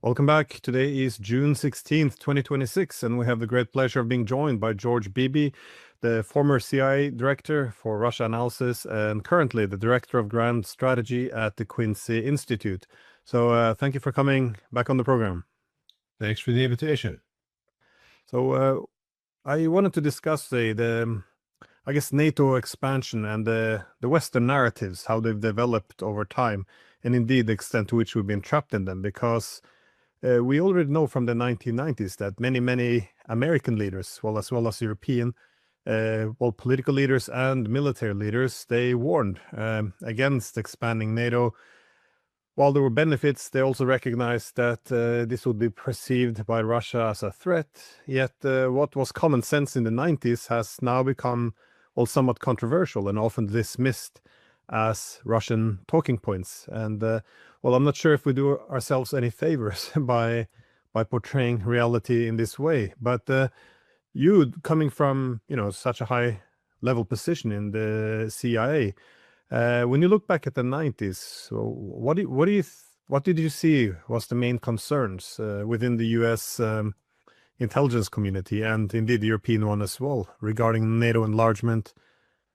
Welcome back. Today is June 16th, 2026, and we have the great pleasure of being joined by George Beebe, the former CIA director for Russia analysis and currently the director of grand strategy at the Quincy Institute. So thank you for coming back on the program. Thanks for the invitation. So I wanted to discuss I guess, NATO expansion and the Western narratives, how they've developed over time, and indeed the extent to which we've been trapped in them, because we already know from the 1990s that many American leaders, well as European, political leaders and military leaders, they warned against expanding NATO. While there were benefits, they also recognized that this would be perceived by Russia as a threat. Yet what was common sense in the 90s has now become, somewhat controversial and often dismissed as Russian talking points. And I'm not sure if we do ourselves any favors by portraying reality in this way. But you, coming from such a high level position in the CIA, when you look back at the 90s, so what did you see was the main concerns within the U.S. Intelligence community and indeed the European one as well regarding NATO enlargement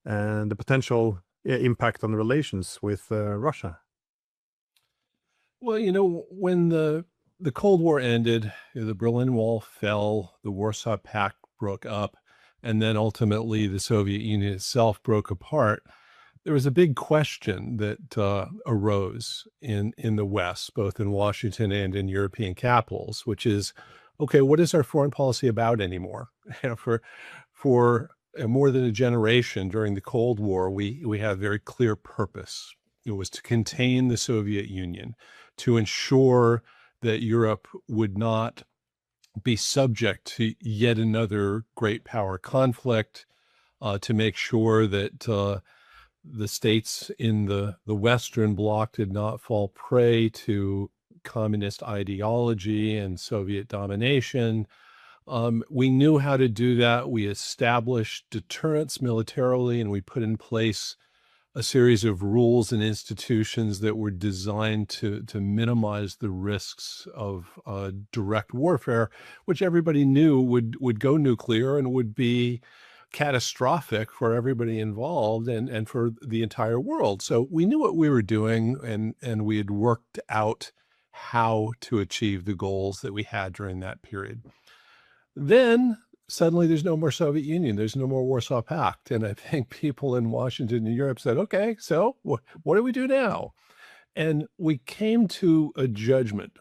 and the potential impact on relations with Russia? Well, when the Cold War ended, the Berlin Wall fell, the Warsaw Pact broke up, and then ultimately the Soviet Union itself broke apart. There was a big question that arose in the West, both in Washington and in European capitals, which is, okay, what is our foreign policy about anymore? For more than a generation during the Cold War, we had a very clear purpose. It was to contain the Soviet Union, to ensure that Europe would not be subject to yet another great power conflict, to make sure that the states in the Western Bloc did not fall prey to communist ideology and Soviet domination. We knew how to do that. We established deterrence militarily, and we put in place a series of rules and institutions that were designed to minimize the risks of direct warfare, which everybody knew would go nuclear and would be catastrophic for everybody involved and for the entire world. So we knew what we were doing, and we had worked out how to achieve the goals that we had during that period. Then suddenly there's no more Soviet Union, there's no more Warsaw Pact. And I think people in Washington and Europe said, okay, so what do we do now? And we came to a judgment.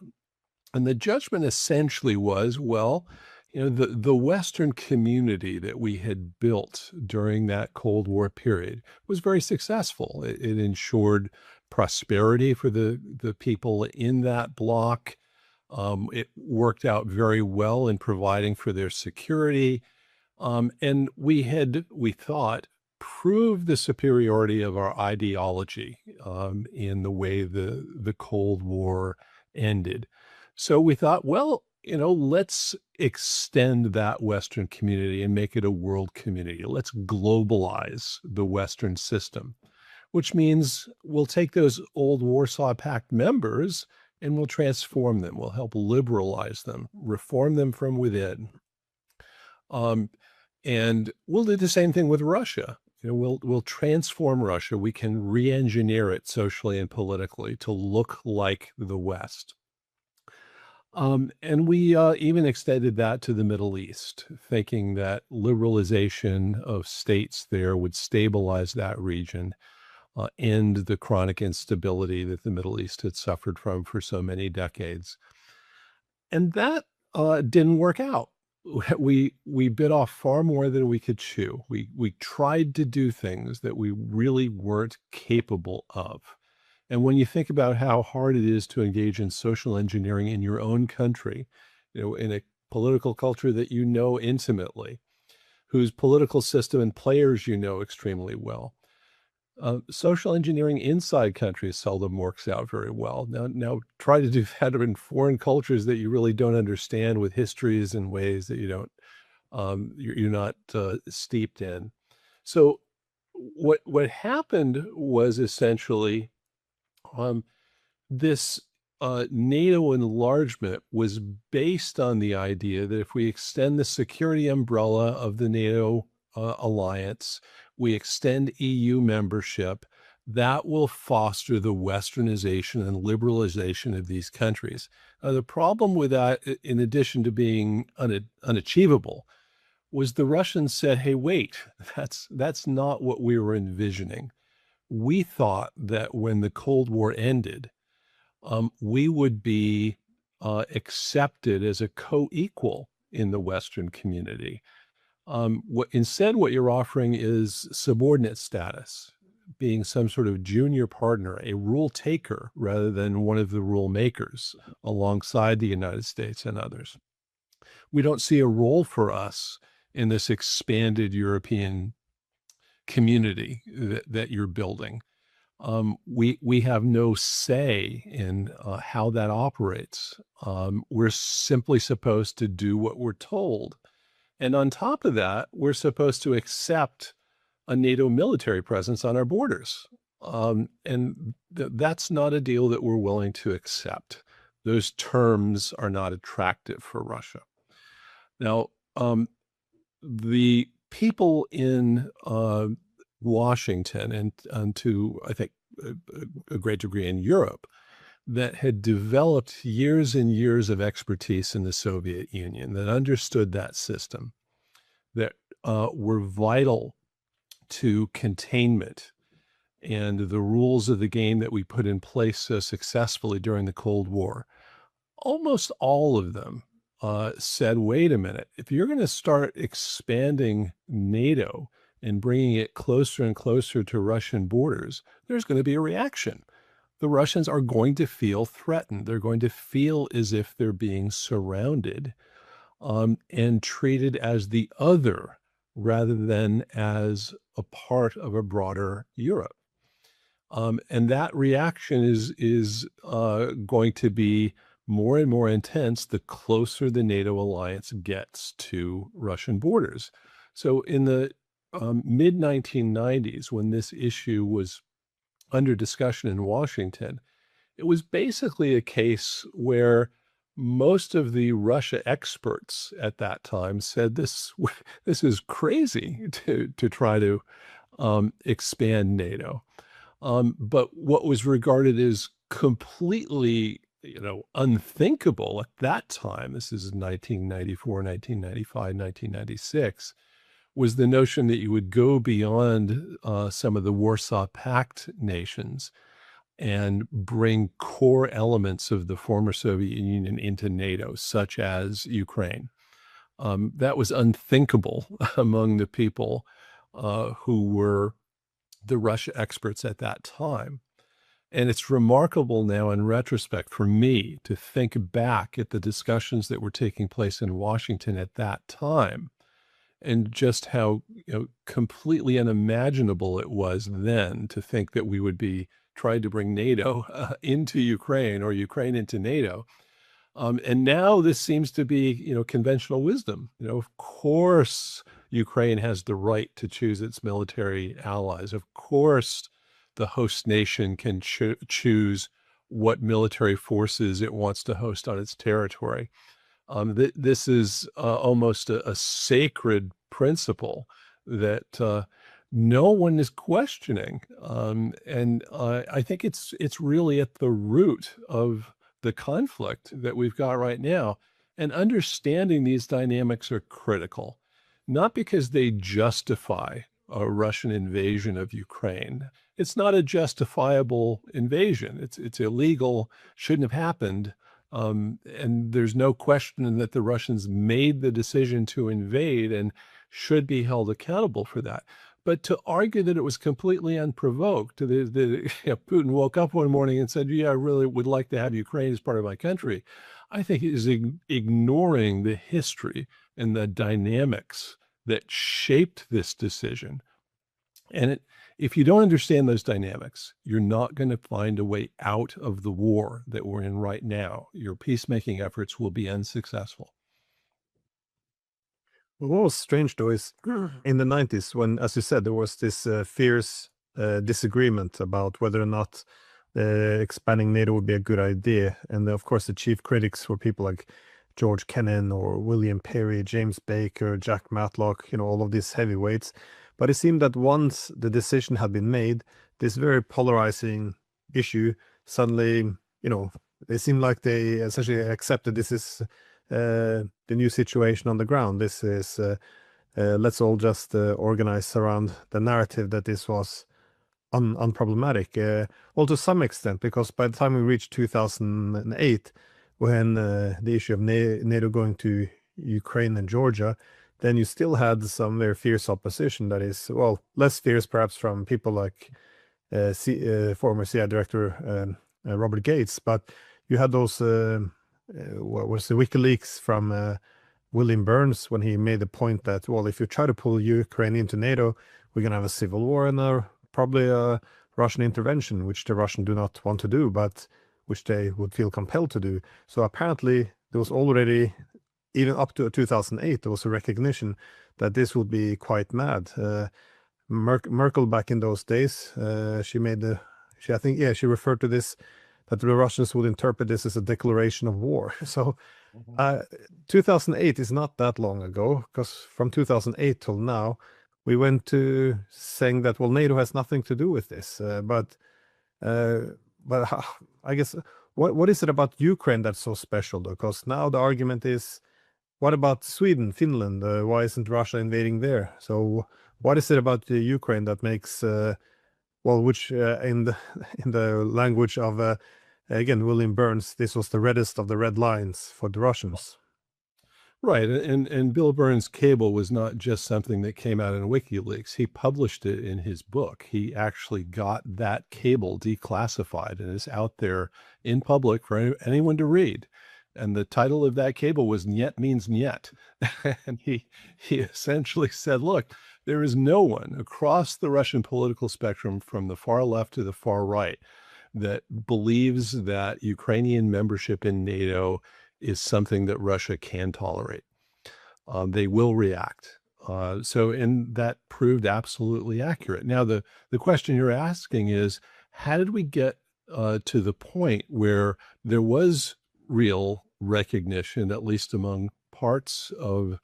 And the judgment essentially was, well, the Western community that we had built during that Cold War period was very successful. It ensured prosperity for the people in that bloc. It worked out very well in providing for their security. And we thought, proved the superiority of our ideology in the way the Cold War ended. So we thought, well, let's extend that Western community and make it a world community. Let's globalize the Western system, which means we'll take those old Warsaw Pact members and we'll transform them. We'll help liberalize them, reform them from within. And we'll do the same thing with Russia. We'll transform Russia. We can re-engineer it socially and politically to look like the West. And we even extended that to the Middle East, thinking that liberalization of states there would stabilize that region, end the chronic instability that the Middle East had suffered from for so many decades. And that didn't work out. We bit off far more than we could chew. We tried to do things that we really weren't capable of. And when you think about how hard it is to engage in social engineering in your own country, in a political culture that you know intimately, whose political system and players you know extremely well, social engineering inside countries seldom works out very well. Now try to do that in foreign cultures that you really don't understand, with histories and ways that you're not steeped in. So what happened was essentially this NATO enlargement was based on the idea that if we extend the security umbrella of the NATO alliance, we extend EU membership, that will foster the westernization and liberalization of these countries. The problem with that, in addition to being unachievable, was the Russians said, "Hey, wait, that's not what we were envisioning. We thought that when the Cold War ended, we would be accepted as a co-equal in the Western community. What you're offering is subordinate status, being some sort of junior partner, a rule taker rather than one of the rule makers alongside the United States and others. We don't see a role for us in this expanded European community that you're building. We have no say in how that operates. We're simply supposed to do what we're told. And on top of that, we're supposed to accept a NATO military presence on our borders. That's not a deal that we're willing to accept. Those terms are not attractive for Russia. Now, the people in Washington and to, I think, a great degree in Europe that had developed years and years of expertise in the Soviet Union, that understood that system, that were vital to containment and the rules of the game that we put in place so successfully during the Cold War. Almost all of them said, wait a minute, if you're going to start expanding NATO and bringing it closer and closer to Russian borders, there's going to be a reaction. The Russians are going to feel threatened. They're going to feel as if they're being surrounded and treated as the other rather than as a part of a broader Europe. And that reaction is going to be more and more intense the closer the NATO alliance gets to Russian borders. So in the mid 1990s, when this issue was under discussion in Washington, it was basically a case where most of the Russia experts at that time said this is crazy to try to expand NATO. But what was regarded as completely unthinkable at that time, this is 1994, 1995, 1996, was the notion that you would go beyond some of the Warsaw Pact nations and bring core elements of the former Soviet Union into NATO, such as Ukraine. That was unthinkable among the people who were the Russia experts at that time. And it's remarkable now in retrospect for me to think back at the discussions that were taking place in Washington at that time and just how completely unimaginable it was then to think that we would be trying to bring NATO into Ukraine or Ukraine into NATO. And now this seems to be, conventional wisdom. Of course, Ukraine has the right to choose its military allies. Of course, the host nation can choose what military forces it wants to host on its territory. This is almost a sacred principle that no one is questioning. And I think it's really at the root of the conflict that we've got right now. And understanding these dynamics are critical, not because they justify a Russian invasion of Ukraine. It's not a justifiable invasion. It's illegal, shouldn't have happened. And there's no question that the Russians made the decision to invade and should be held accountable for that. But to argue that it was completely unprovoked, Putin woke up one morning and said, yeah, I really would like to have Ukraine as part of my country, I think is ignoring the history and the dynamics that shaped this decision. And if you don't understand those dynamics, you're not going to find a way out of the war that we're in right now. Your peacemaking efforts will be unsuccessful. Well, what was strange though is in the 90s when, as you said, there was this fierce disagreement about whether or not expanding NATO would be a good idea. And of course, the chief critics were people like George Kennan or William Perry, James Baker, Jack Matlock, all of these heavyweights. But it seemed that once the decision had been made, this very polarizing issue suddenly, they seemed like they essentially accepted this is the new situation on the ground. This is let's all just organize around the narrative that this was unproblematic. Well, to some extent, because by the time we reached 2008, when the issue of NATO going to Ukraine and Georgia, then you still had some very fierce opposition. That is, well, less fierce perhaps from people like former CIA director Robert Gates, but you had those what was the WikiLeaks from William Burns, when he made the point that, well, if you try to pull Ukraine into NATO, we're going to have a civil war and probably a Russian intervention, which the Russians do not want to do, but which they would feel compelled to do. So apparently there was already, even up to 2008, there was a recognition that this would be quite mad. Merkel back in those days, she referred to this, that the Russians would interpret this as a declaration of war. So 2008 is not that long ago, because from 2008 till now, we went to saying that, well, NATO has nothing to do with this. But I guess, what is it about Ukraine that's so special, though? Because now the argument is, what about Sweden, Finland? Why isn't Russia invading there? So what is it about Ukraine that makes, which in the language of, again, William Burns, this was the reddest of the red lines for the Russians? Right. And Bill Burns' cable was not just something that came out in WikiLeaks. He published it in his book. He actually got that cable declassified and is out there in public for anyone to read. And the title of that cable was "Niet Means Niet." And he essentially said, look, there is no one across the Russian political spectrum from the far left to the far right that believes that Ukrainian membership in NATO is something that Russia can tolerate. They will react. And that proved absolutely accurate. Now, the question you're asking is, how did we get to the point where there was real recognition, at least among parts of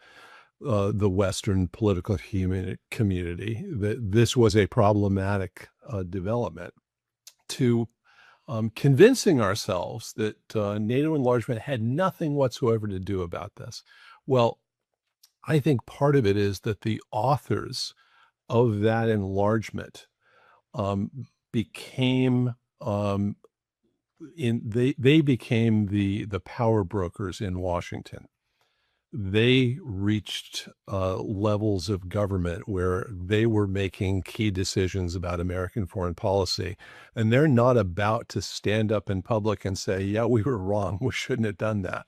the Western political community, that this was a problematic development, to convincing ourselves that NATO enlargement had nothing whatsoever to do about this? Well, I think part of it is that the authors of that enlargement became they became the power brokers in Washington. They reached levels of government where they were making key decisions about American foreign policy, and they're not about to stand up in public and say, yeah, we were wrong, we shouldn't have done that.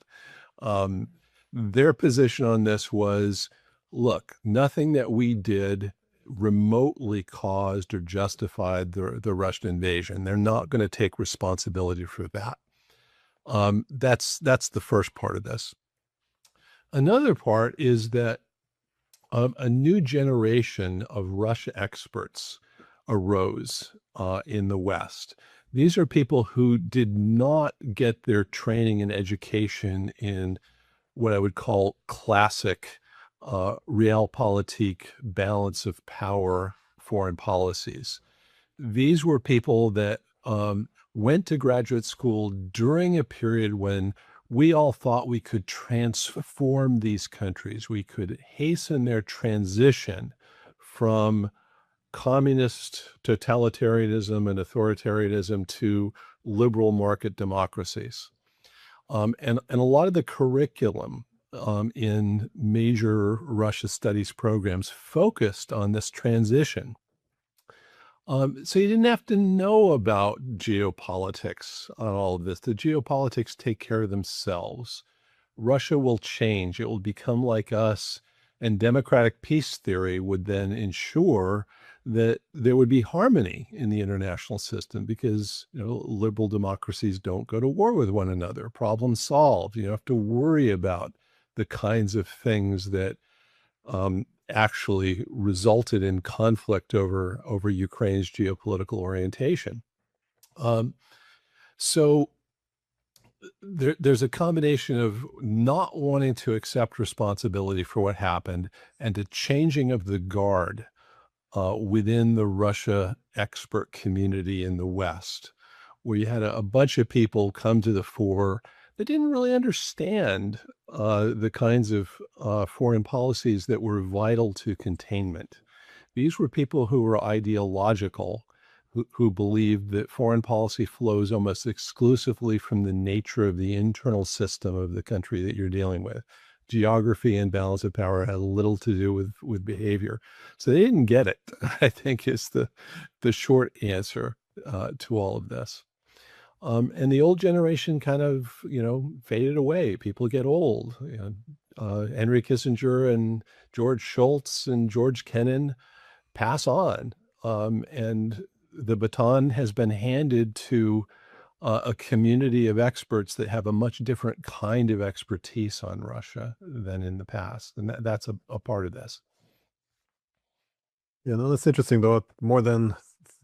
Their position on this was, look, nothing that we did remotely caused or justified the Russian invasion. They're not going to take responsibility for that. That's the first part of this. Another part is that a new generation of Russia experts arose in the West. These are people who did not get their training and education in what I would call classic realpolitik, balance of power foreign policies. These were people that went to graduate school during a period when we all thought we could transform these countries. We could hasten their transition from communist totalitarianism and authoritarianism to liberal market democracies. And a lot of the curriculum in major Russia studies programs focused on this transition. So you didn't have to know about geopolitics on all of this. The geopolitics take care of themselves. Russia will change. It will become like us. And democratic peace theory would then ensure that there would be harmony in the international system, because liberal democracies don't go to war with one another. Problem solved. You don't have to worry about the kinds of things that actually resulted in conflict over Ukraine's geopolitical orientation. Um, so there's a combination of not wanting to accept responsibility for what happened and a changing of the guard within the Russia expert community in the West, where you had a bunch of people come to the fore that didn't really understand the kinds of foreign policies that were vital to containment. These were people who were ideological, who believed that foreign policy flows almost exclusively from the nature of the internal system of the country that you're dealing with. Geography and balance of power had little to do with behavior. So they didn't get it, I think is the short answer to all of this. And the old generation kind of, faded away. People get old. Henry Kissinger and George Shultz and George Kennan pass on. And the baton has been handed to a community of experts that have a much different kind of expertise on Russia than in the past. And that's a part of this. Yeah, no, that's interesting though. More than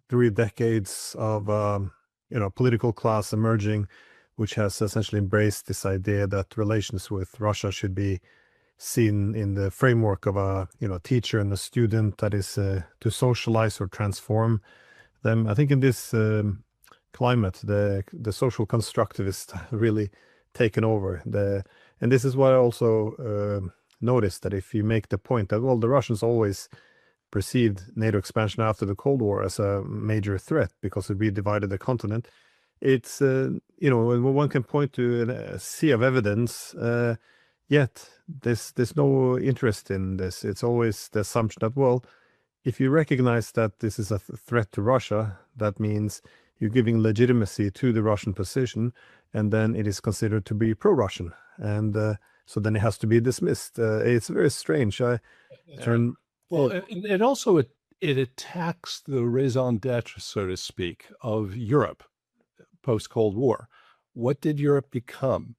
3 decades of political class emerging, which has essentially embraced this idea that relations with Russia should be seen in the framework of a teacher and a student, that is to socialize or transform them. I think in this climate, the social constructivists really taken over. And this is what I also noticed, that if you make the point that, well, the Russians always perceived NATO expansion after the Cold War as a major threat because it redivided the continent. It's one can point to a sea of evidence, yet there's no interest in this. It's always the assumption that, well, if you recognize that this is a threat to Russia, that means you're giving legitimacy to the Russian position, and then it is considered to be pro-Russian, and so then it has to be dismissed. It's very strange. Well, it also it attacks the raison d'etre, so to speak, of Europe post-Cold War. What did Europe become?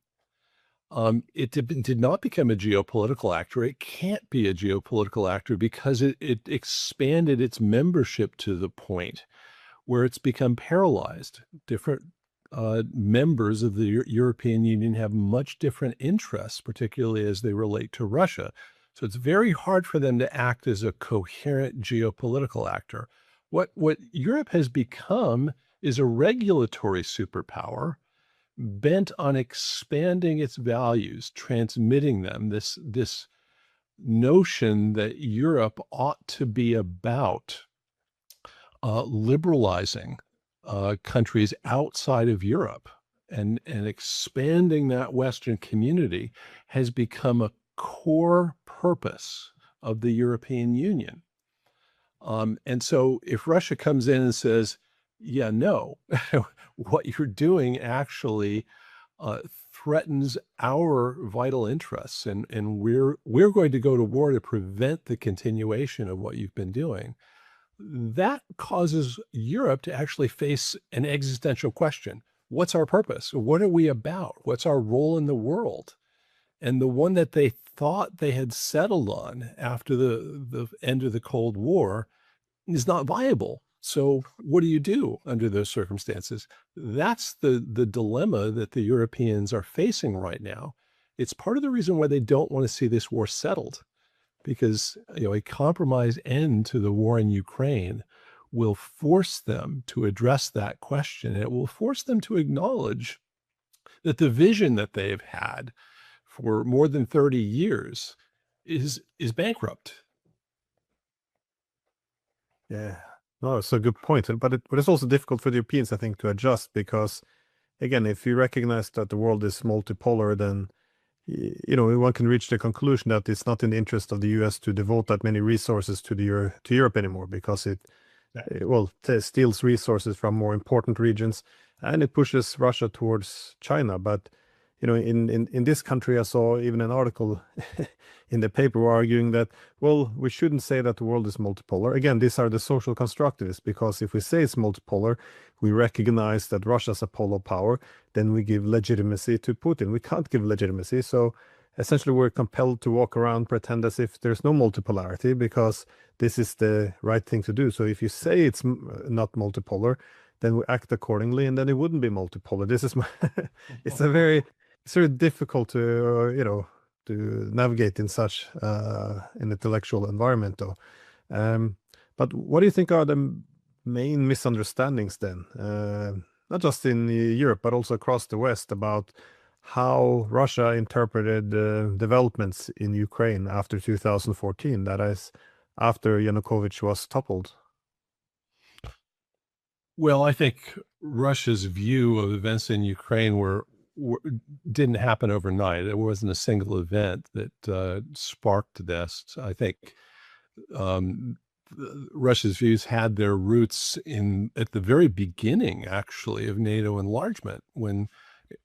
It did not become a geopolitical actor. It can't be a geopolitical actor because it expanded its membership to the point where it's become paralyzed. Different members of the European Union have much different interests, particularly as they relate to Russia. So it's very hard for them to act as a coherent geopolitical actor. What Europe has become is a regulatory superpower bent on expanding its values, transmitting them, this notion that Europe ought to be about liberalizing countries outside of Europe, and expanding that Western community has become a core purpose of the European Union. And so if Russia comes in and says, yeah, no, what you're doing actually threatens our vital interests, and we're going to go to war to prevent the continuation of what you've been doing, that causes Europe to actually face an existential question. What's our purpose? What are we about? What's our role in the world? And the one that they thought they had settled on after the end of the Cold War is not viable. So what do you do under those circumstances? That's the dilemma that the Europeans are facing right now. It's part of the reason why they don't want to see this war settled, because a compromise end to the war in Ukraine will force them to address that question. It will force them to acknowledge that the vision that they've had for more than 30 years is bankrupt. Yeah, no, it's a good point. But it's also difficult for the Europeans, I think, to adjust, because, again, if you recognize that the world is multipolar, then one can reach the conclusion that it's not in the interest of the U.S. to devote that many resources to Europe anymore, because it steals resources from more important regions, and it pushes Russia towards China. But in this country, I saw even an article in the paper arguing that, well, we shouldn't say that the world is multipolar. Again, these are the social constructivists, because if we say it's multipolar, we recognize that Russia is a polar power, then we give legitimacy to Putin. We can't give legitimacy. So essentially, we're compelled to walk around, pretend as if there's no multipolarity, because this is the right thing to do. So if you say it's not multipolar, then we act accordingly, and then it wouldn't be multipolar. This is my it's a very it's very difficult to to navigate in such an intellectual environment, though. But what do you think are the main misunderstandings then, not just in Europe but also across the West, about how Russia interpreted developments in Ukraine after 2014? That is, after Yanukovych was toppled. Well, I think Russia's view of events in Ukraine were didn't happen overnight. It wasn't a single event that sparked this. I think Russia's views had their roots in at the very beginning, actually, of NATO enlargement, when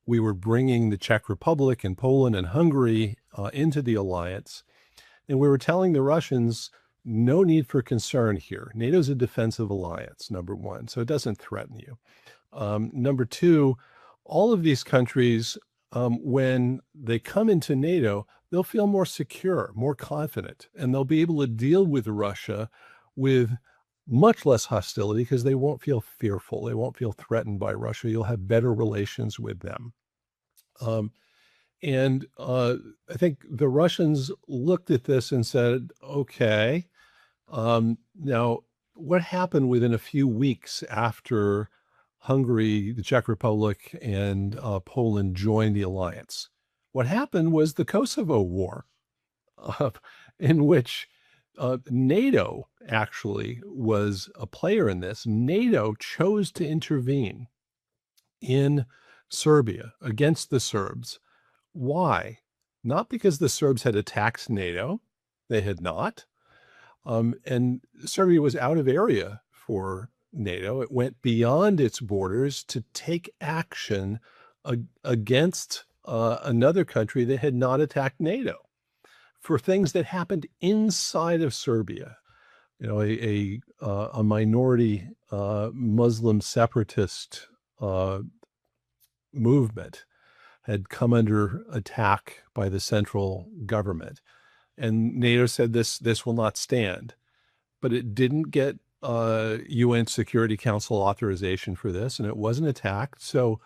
we were bringing the Czech Republic and Poland and Hungary into the alliance, and we were telling the Russians, no need for concern here. NATO's a defensive alliance, number one, so it doesn't threaten you. Number two, all of these countries, when they come into NATO, they'll feel more secure, more confident, and they'll be able to deal with Russia with much less hostility because they won't feel fearful. They won't feel threatened by Russia. You'll have better relations with them. I think the Russians looked at this and said, okay, now what happened within a few weeks after Hungary, the Czech Republic, and Poland joined the alliance? What happened was the Kosovo War, in which NATO actually was a player in this. NATO chose to intervene in Serbia against the Serbs. Why? Not because the Serbs had attacked NATO. They had not. And Serbia was out of area for NATO. It went beyond its borders to take action against another country that had not attacked NATO for things that happened inside of Serbia. A minority Muslim separatist movement had come under attack by the central government, and NATO said this will not stand. But it didn't get UN Security Council authorization for this, and it wasn't attacked. So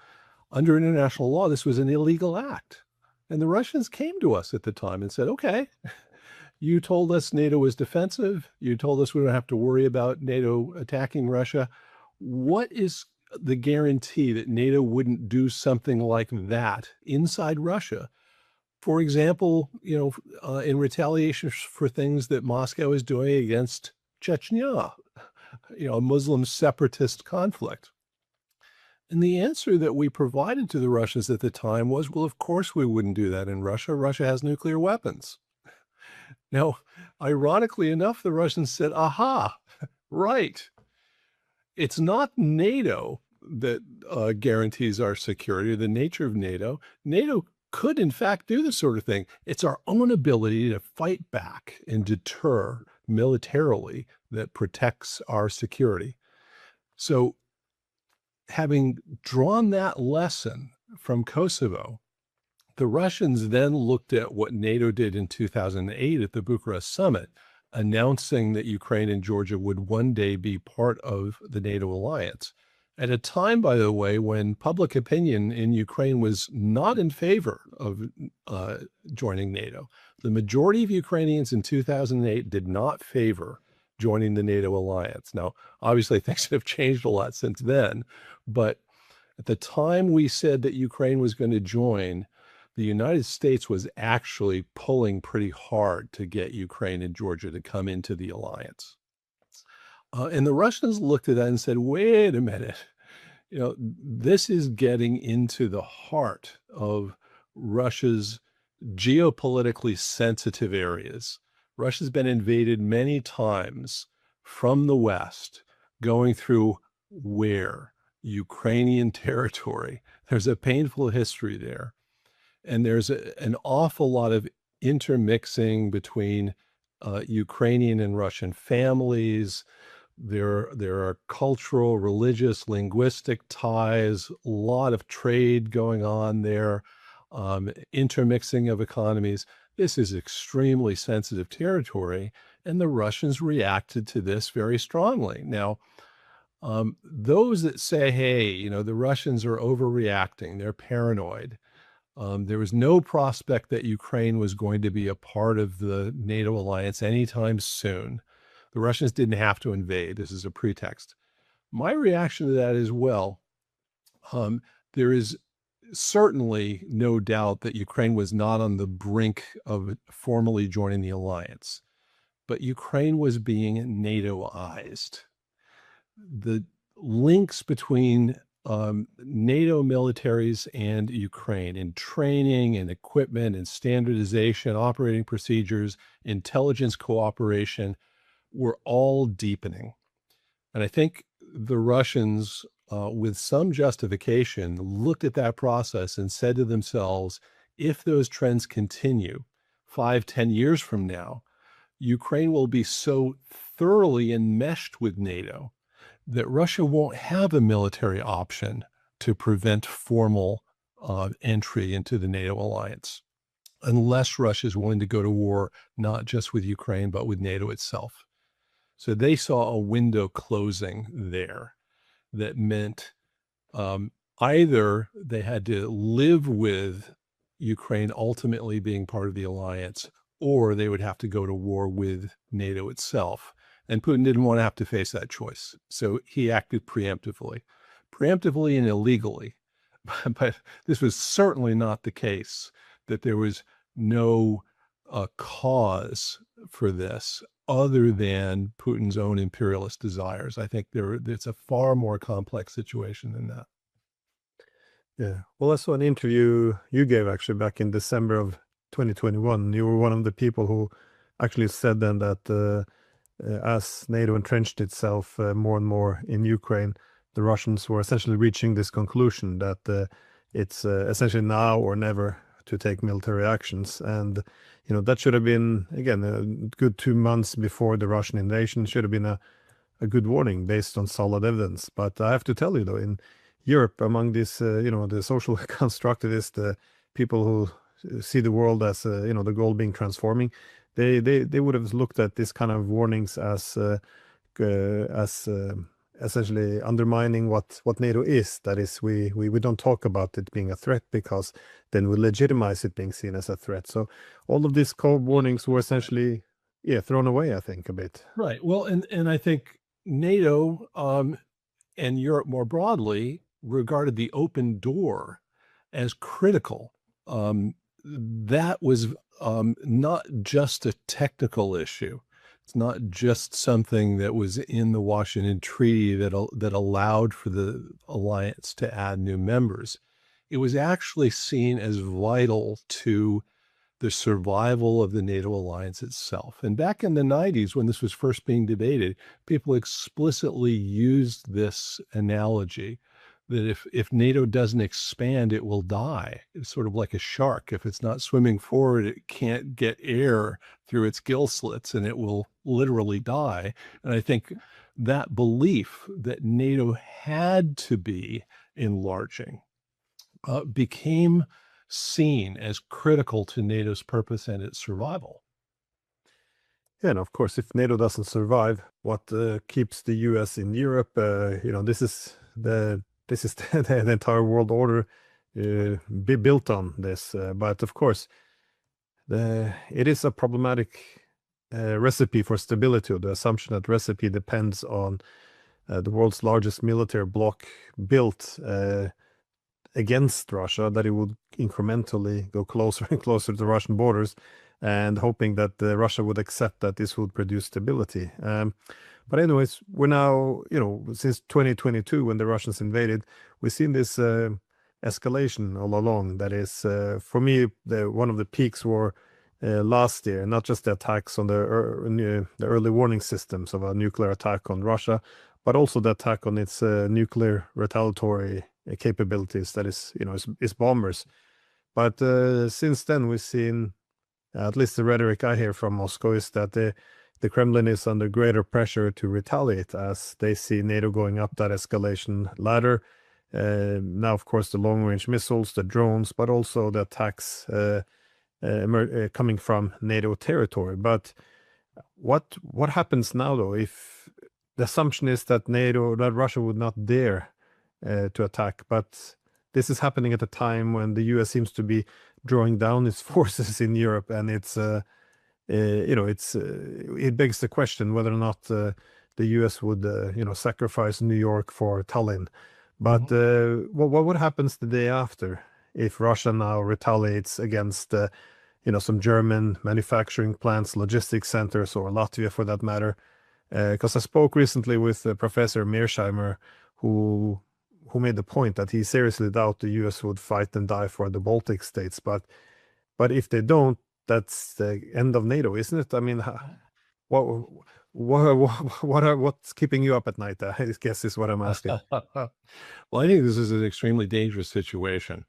under international law, this was an illegal act. And the Russians came to us at the time and said, okay, you told us NATO was defensive. You told us we don't have to worry about NATO attacking Russia. What is the guarantee that NATO wouldn't do something like that inside Russia? For example, in retaliation for things that Moscow is doing against Chechnya, a Muslim separatist conflict. And the answer that we provided to the Russians at the time was, well, of course we wouldn't do that in Russia. Russia has nuclear weapons. Now, ironically enough, the Russians said, aha, right. It's not NATO that guarantees our security, or the nature of NATO. NATO could, in fact, do this sort of thing. It's our own ability to fight back and deter militarily that protects our security. So having drawn that lesson from Kosovo, the Russians then looked at what NATO did in 2008 at the Bucharest summit, announcing that Ukraine and Georgia would one day be part of the NATO alliance. At a time, by the way, when public opinion in Ukraine was not in favor of joining NATO. The majority of Ukrainians in 2008 did not favor joining the NATO alliance. Now, obviously, things have changed a lot since then, but at the time we said that Ukraine was going to join, the United States was actually pulling pretty hard to get Ukraine and Georgia to come into the alliance. And the Russians looked at that and said, wait a minute, this is getting into the heart of Russia's geopolitically sensitive areas. Russia's been invaded many times from the West, going through where? Ukrainian territory. There's a painful history there. And there's an awful lot of intermixing between Ukrainian and Russian families. There are cultural, religious, linguistic ties, a lot of trade going on there, intermixing of economies. This is extremely sensitive territory, and the Russians reacted to this very strongly. Now, Those that say, hey, the Russians are overreacting, they're paranoid. There was no prospect that Ukraine was going to be a part of the NATO alliance anytime soon. The Russians didn't have to invade. This is a pretext. My reaction to that is, well, there is certainly no doubt that Ukraine was not on the brink of formally joining the alliance, but Ukraine was being NATOized. The links between NATO militaries and Ukraine in training and equipment and standardization, operating procedures, intelligence cooperation were all deepening. And I think the Russians, with some justification, looked at that process and said to themselves, if those trends continue 5-10 years from now, Ukraine will be so thoroughly enmeshed with NATO that Russia won't have a military option to prevent formal entry into the NATO alliance, unless Russia is willing to go to war, not just with Ukraine, but with NATO itself. So they saw a window closing there that meant either they had to live with Ukraine ultimately being part of the alliance, or they would have to go to war with NATO itself. And Putin didn't want to have to face that choice. So he acted preemptively and illegally. But this was certainly not the case, that there was no cause for this other than Putin's own imperialist desires. I think it's a far more complex situation than that. Yeah. Well, I saw an interview you gave actually back in December of 2021. You were one of the people who actually said then that as NATO entrenched itself more and more in Ukraine, the Russians were essentially reaching this conclusion that it's essentially now or never to take military actions. And, that should have been, again, a good 2 months before the Russian invasion, should have been a good warning based on solid evidence. But I have to tell you, though, in Europe, among these, the social constructivists, the people who see the world as, the goal being transforming, they would have looked at this kind of warnings as essentially undermining what NATO is. That is, we don't talk about it being a threat because then we legitimize it being seen as a threat. So all of these cold warnings were essentially, thrown away, I think, a bit. Right. Well, and I think NATO and Europe more broadly regarded the open door as critical. That was not just a technical issue. It's not just something that was in the Washington Treaty that allowed for the alliance to add new members. It was actually seen as vital to the survival of the NATO alliance itself. And back in the 90s, when this was first being debated, people explicitly used this analogy that if NATO doesn't expand, it will die. It's sort of like a shark. If it's not swimming forward, it can't get air through its gill slits and it will literally die. And I think that belief that NATO had to be enlarging became seen as critical to NATO's purpose and its survival. Yeah, and of course, if NATO doesn't survive, what keeps the US in Europe? This is the entire world order be built on this. But of course, it is a problematic recipe for stability. The assumption that recipe depends on the world's largest military bloc built against Russia, that it would incrementally go closer and closer to the Russian borders, and hoping that Russia would accept that this would produce stability. But anyways, we're now, since 2022, when the Russians invaded, we've seen this escalation all along. That is, for me, one of the peaks were last year, not just the attacks on the early warning systems of a nuclear attack on Russia, but also the attack on its nuclear retaliatory capabilities, that is, its bombers. But since then, we've seen, at least the rhetoric I hear from Moscow, is that the Kremlin is under greater pressure to retaliate as they see NATO going up that escalation ladder. Now, of course, the long-range missiles, the drones, but also the attacks coming from NATO territory. But what happens now, though, if the assumption is that that Russia would not dare to attack. But this is happening at a time when the US seems to be drawing down its forces in Europe, and it begs the question whether or not the US would sacrifice New York for Tallinn. But what happens the day after if Russia now retaliates against some German manufacturing plants, logistics centers, or Latvia for that matter? Because I spoke recently with Professor Mearsheimer, who made the point that he seriously doubt the U.S. would fight and die for the Baltic states. But if they don't, that's the end of NATO, isn't it? I mean, what what's keeping you up at night? I guess is what I'm asking. Well, I think this is an extremely dangerous situation,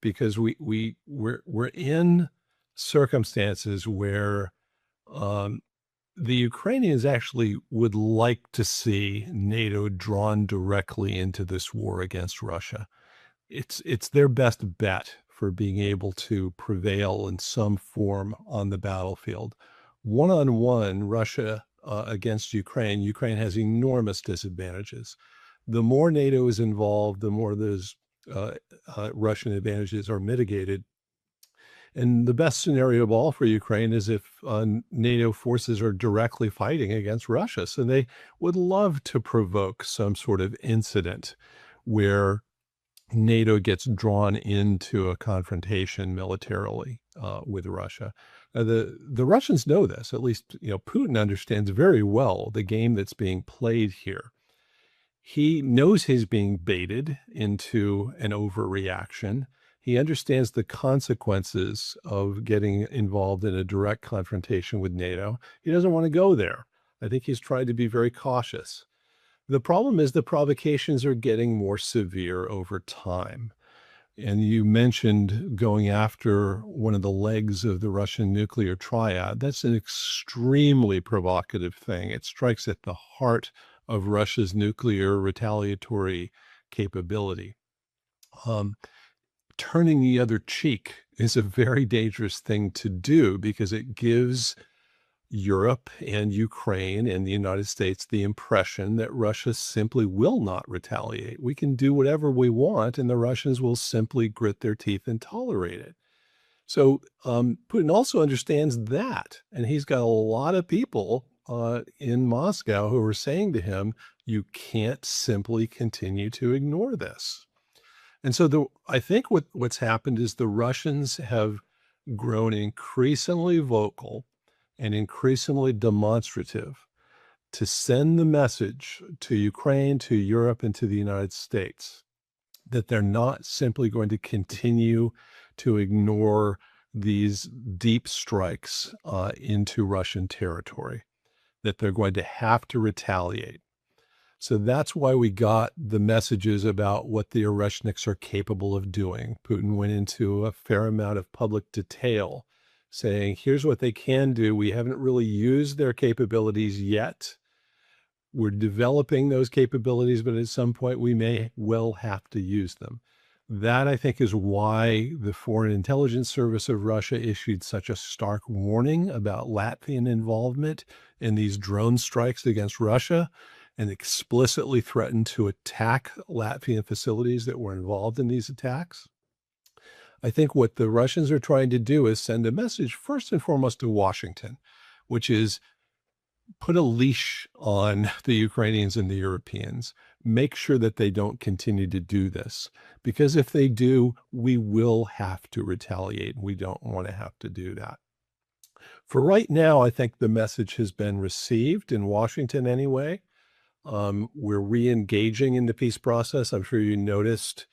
because we're in circumstances where the Ukrainians actually would like to see NATO drawn directly into this war against Russia. It's their best bet for being able to prevail in some form on the battlefield. One-on-one, Russia against Ukraine, Ukraine has enormous disadvantages. The more NATO is involved, the more those Russian advantages are mitigated. And the best scenario of all for Ukraine is if NATO forces are directly fighting against Russia. So they would love to provoke some sort of incident where NATO gets drawn into a confrontation militarily with Russia. The Russians know this. At least Putin understands very well the game that's being played here. He knows he's being baited into an overreaction. He understands the consequences of getting involved in a direct confrontation with NATO. He doesn't want to go there. I think he's tried to be very cautious. The problem is the provocations are getting more severe over time. And you mentioned going after one of the legs of the Russian nuclear triad. That's an extremely provocative thing. It strikes at the heart of Russia's nuclear retaliatory capability. Turning the other cheek is a very dangerous thing to do because it gives Europe and Ukraine and the United States the impression that Russia simply will not retaliate. We can do whatever we want, and the Russians will simply grit their teeth and tolerate it. So Putin also understands that, and he's got a lot of people in Moscow who are saying to him, you can't simply continue to ignore this. And so I think what's happened is the Russians have grown increasingly vocal and increasingly demonstrative to send the message to Ukraine, to Europe, and to the United States that they're not simply going to continue to ignore these deep strikes into Russian territory, that they're going to have to retaliate. So that's why we got the messages about what the Oreshniks are capable of doing. Putin went into a fair amount of public detail saying, here's what they can do. We haven't really used their capabilities yet. We're developing those capabilities, but at some point we may well have to use them. That, I think, is why the Foreign Intelligence Service of Russia issued such a stark warning about Latvian involvement in these drone strikes against Russia and explicitly threatened to attack Latvian facilities that were involved in these attacks. I think what the Russians are trying to do is send a message first and foremost to Washington, which is put a leash on the Ukrainians and the Europeans. Make sure that they don't continue to do this, because if they do, we will have to retaliate. We don't want to have to do that. For right now, I think the message has been received in Washington anyway. We're re-engaging in the peace process. I'm sure you noticed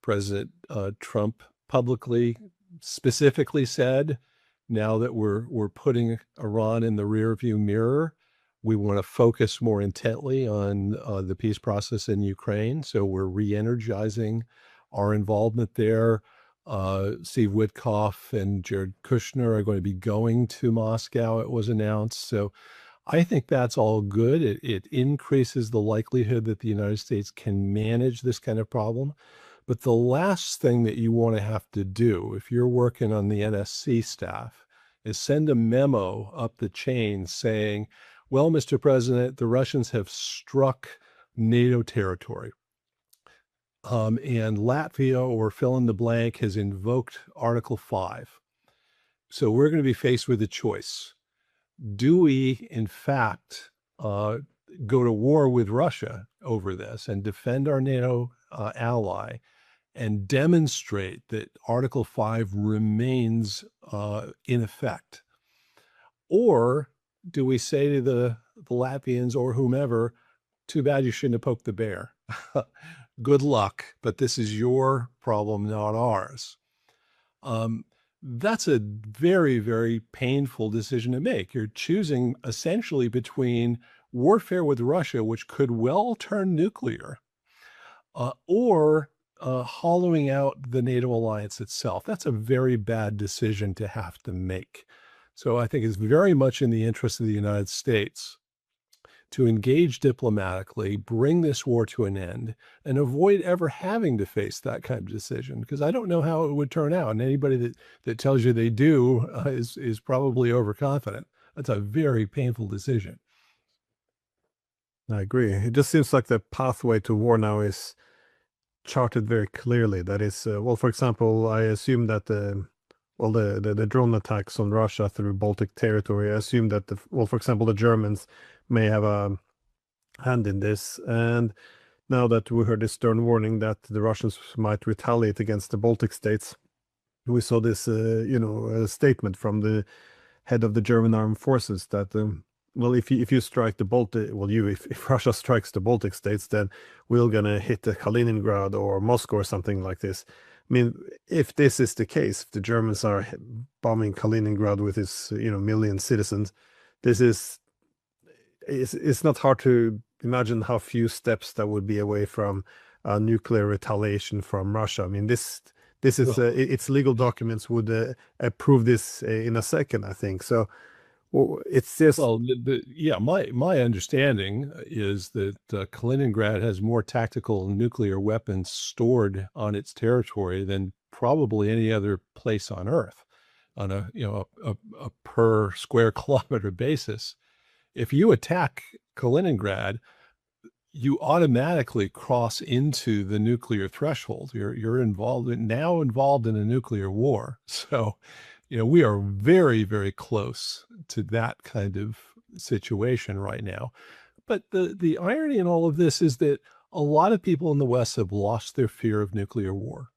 President Trump publicly specifically said, now that we're putting Iran in the rearview mirror, we want to focus more intently on the peace process in Ukraine. So we're re-energizing our involvement there. Steve Witkoff and Jared Kushner are going to be going to Moscow, it was announced. So I think that's all good. It increases the likelihood that the United States can manage this kind of problem. But the last thing that you want to have to do if you're working on the NSC staff is send a memo up the chain saying, Well, Mr. President, the Russians have struck NATO territory. And Latvia, or fill in the blank, has invoked Article 5. So we're going to be faced with a choice. Do we, in fact, go to war with Russia over this and defend our NATO ally and demonstrate that Article 5 remains in effect? Or do we say to the Latvians or whomever, too bad you shouldn't have poked the bear? Good luck, but this is your problem, not ours. That's a very, very painful decision to make. You're choosing essentially between warfare with Russia, which could well turn nuclear, or hollowing out the NATO alliance itself. That's a very bad decision to have to make. So I think it's very much in the interest of the United States to engage diplomatically, bring this war to an end, and avoid ever having to face that kind of decision, because I don't know how it would turn out. And anybody that tells you they do is probably overconfident. That's a very painful decision. I agree. It just seems like the pathway to war now is charted very clearly. That is, well, for example, I assume that the drone attacks on Russia through Baltic territory, I assume that for example, the Germans may have a hand in this. And now that we heard this stern warning that the Russians might retaliate against the Baltic states, we saw this, statement from the head of the German armed forces that, well, if you strike the Baltic, well, if Russia strikes the Baltic states, then we're gonna hit the Kaliningrad or Moscow or something like this. I mean, if this is the case, if the Germans are bombing Kaliningrad with its, million citizens, it's not hard to imagine how few steps that would be away from nuclear retaliation from Russia. I mean, this is its legal documents would approve this in a second, I think. So it's just my understanding is that Kaliningrad has more tactical nuclear weapons stored on its territory than probably any other place on Earth, on a per square kilometer basis. If you attack Kaliningrad, you automatically cross into the nuclear threshold. You're involved in a nuclear war. So, we are very, very close to that kind of situation right now. But the irony in all of this is that a lot of people in the West have lost their fear of nuclear war,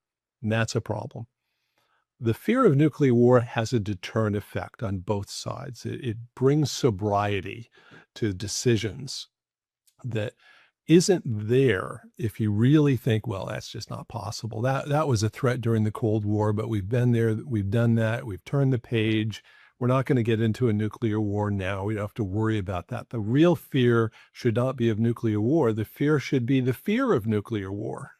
and that's a problem. The fear of nuclear war has a deterrent effect on both sides. It brings sobriety to decisions that isn't there if you really think, well, that's just not possible. That was a threat during the Cold War, but we've been there, we've done that, we've turned the page. We're not going to get into a nuclear war now. We don't have to worry about that. The real fear should not be of nuclear war. The fear should be the fear of nuclear war.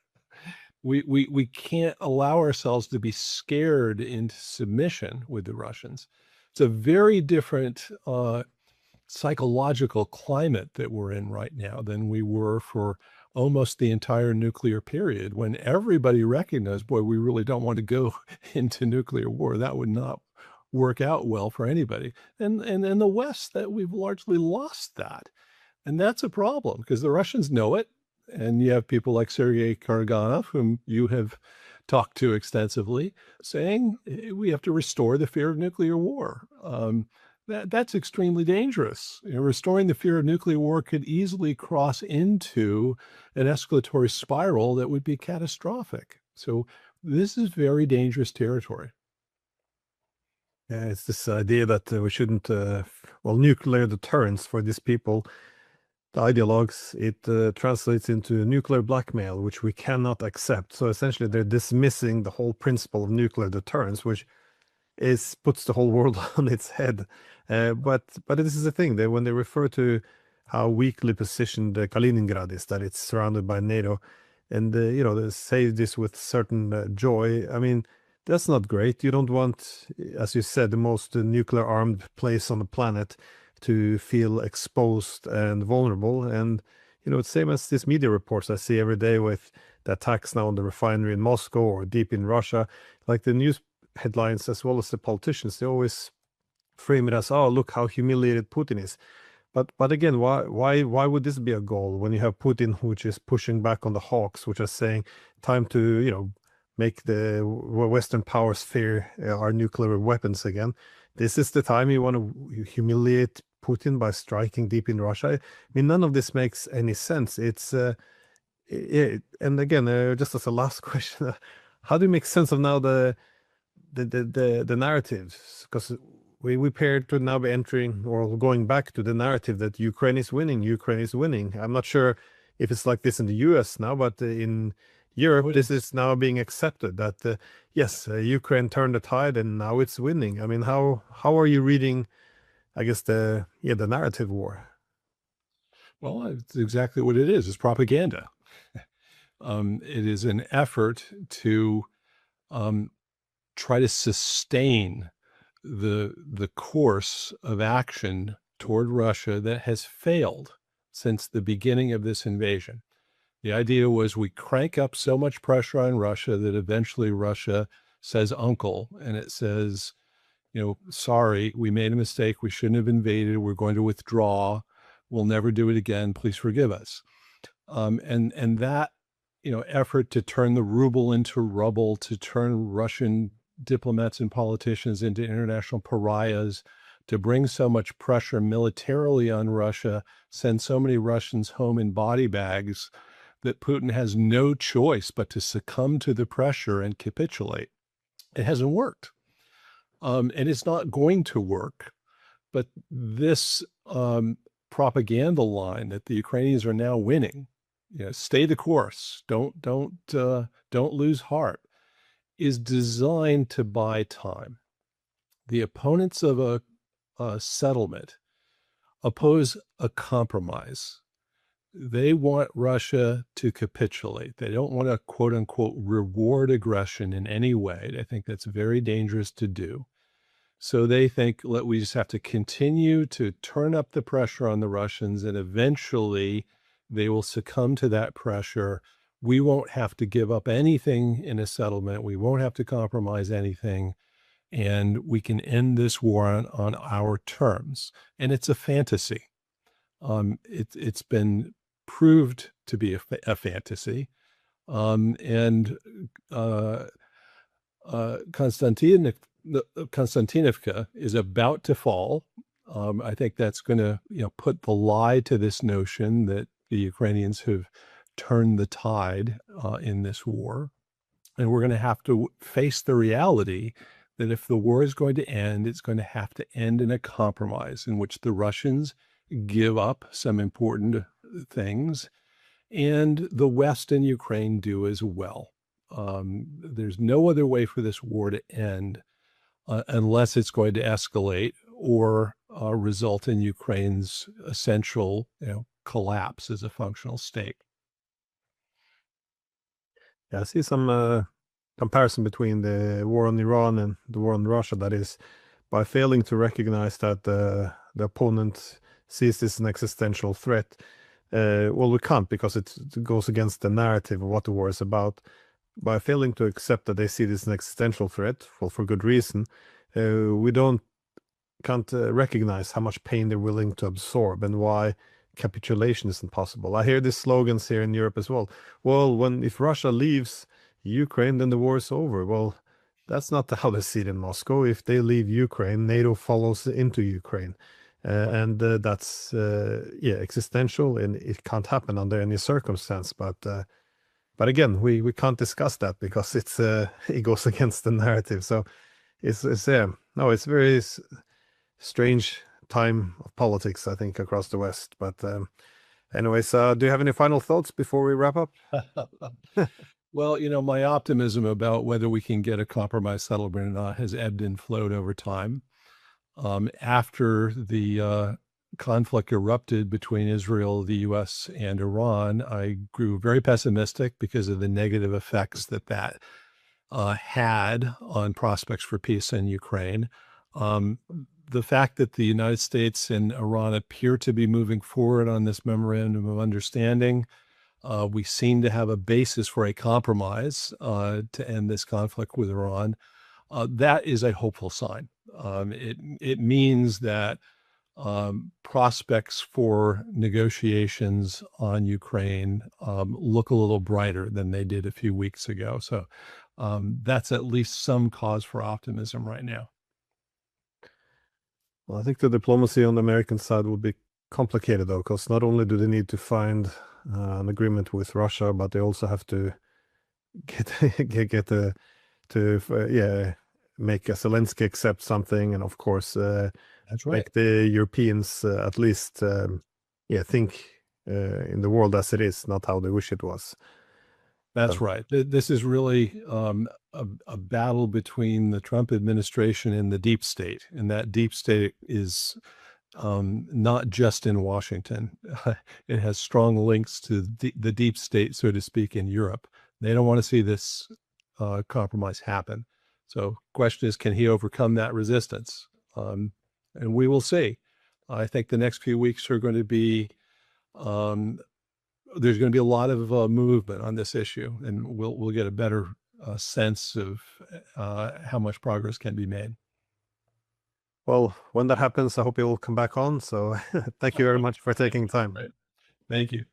We can't allow ourselves to be scared into submission with the Russians. It's a very different psychological climate that we're in right now than we were for almost the entire nuclear period, when everybody recognized, boy, we really don't want to go into nuclear war. That would not work out well for anybody. And in the West, that we've largely lost that. And that's a problem because the Russians know it. And you have people like Sergei Karaganov, whom you have talked to extensively, saying we have to restore the fear of nuclear war. That's extremely dangerous. Restoring the fear of nuclear war could easily cross into an escalatory spiral that would be catastrophic. So this is very dangerous territory. Yeah, it's this idea that we shouldn't, nuclear deterrence for these people, the ideologues, it translates into nuclear blackmail, which we cannot accept. So essentially, they're dismissing the whole principle of nuclear deterrence, which puts the whole world on its head. But this is the thing, that when they refer to how weakly positioned Kaliningrad is, that it's surrounded by NATO, and they say this with certain joy. I mean, that's not great. You don't want, as you said, the most nuclear armed place on the planet to feel exposed and vulnerable. And it's same as these media reports I see every day with the attacks now on the refinery in Moscow or deep in Russia. Like the news headlines as well as the politicians, they always frame it as, oh, look how humiliated Putin is. But again, why would this be a goal when you have Putin, which is pushing back on the hawks, which are saying time to make the Western powers fear our nuclear weapons again? This is the time you want to humiliate Putin by striking deep in Russia. I mean, none of this makes any sense. It's and again, just as a last question, how do you make sense of now the narratives? Because we appear to now be entering or going back to the narrative that Ukraine is winning. Ukraine is winning. I'm not sure if it's like this in the US now, but in Europe, this is now being accepted that yes, Ukraine turned the tide and now it's winning. I mean, how are you reading, I guess, the narrative war? Well, it's exactly what it is. It's propaganda. It is an effort to try to sustain the course of action toward Russia that has failed since the beginning of this invasion. The idea was we crank up so much pressure on Russia that eventually Russia says uncle, and it says, sorry, we made a mistake. We shouldn't have invaded. We're going to withdraw. We'll never do it again. Please forgive us. And that effort to turn the ruble into rubble, to turn Russian diplomats and politicians into international pariahs, to bring so much pressure militarily on Russia, send so many Russians home in body bags that Putin has no choice but to succumb to the pressure and capitulate. It hasn't worked. And it's not going to work. But this propaganda line that the Ukrainians are now winning, stay the course, don't lose heart, is designed to buy time. The opponents of a settlement oppose a compromise. They want Russia to capitulate. They don't want to, quote unquote, reward aggression in any way. They think that's very dangerous to do. So they think, we just have to continue to turn up the pressure on the Russians, and eventually they will succumb to that pressure. We won't have to give up anything in a settlement. We won't have to compromise anything. And we can end this war on our terms. And it's a fantasy. It's been proved to be a fantasy. Konstantinovka is about to fall. I think that's going to put the lie to this notion that the Ukrainians have turned the tide in this war. And we're going to have to face the reality that if the war is going to end, it's going to have to end in a compromise in which the Russians give up some important things and the West and Ukraine do as well. There's no other way for this war to end unless it's going to escalate or result in Ukraine's essential collapse as a functional state. Yeah, I see some comparison between the war on Iran and the war on Russia. That is, by failing to recognize that the opponent sees this as an existential threat. Well, we can't, because it goes against the narrative of what the war is about. By failing to accept that they see this as an existential threat, well, for good reason, we can't recognize how much pain they're willing to absorb and why capitulation isn't possible. I hear these slogans here in Europe as well. Well, if Russia leaves Ukraine, then the war is over. Well, that's not how they see it in Moscow. If they leave Ukraine, NATO follows into Ukraine. And that's existential, and it can't happen under any circumstance. But again, we can't discuss that because it goes against the narrative. So it's very strange time of politics, I think, across the West. But anyways, do you have any final thoughts before we wrap up? Well, my optimism about whether we can get a compromise settlement or not has ebbed and flowed over time. After the conflict erupted between Israel, the U.S., and Iran, I grew very pessimistic because of the negative effects that had on prospects for peace in Ukraine. The fact that the United States and Iran appear to be moving forward on this memorandum of understanding, we seem to have a basis for a compromise to end this conflict with Iran. That is a hopeful sign. It means that prospects for negotiations on Ukraine look a little brighter than they did a few weeks ago. So that's at least some cause for optimism right now. Well, I think the diplomacy on the American side would be complicated, though, because not only do they need to find an agreement with Russia, but they also have to get make Zelensky accept something, and of course That's right. make the Europeans at least think in the world as it is, not how they wish it was. That's So, right. This is really a battle between the Trump administration and the deep state, and that deep state is not just in Washington. It has strong links to the deep state, so to speak, in Europe. They don't want to see this compromise happen. So, question is, can he overcome that resistance? And we will see. I think the next few weeks are going to be um, there's going to be a lot of movement on this issue, and we'll get a better sense of how much progress can be made. well, when that happens, I hope you'll come back on. So, thank you very much for taking time. Right. Thank you.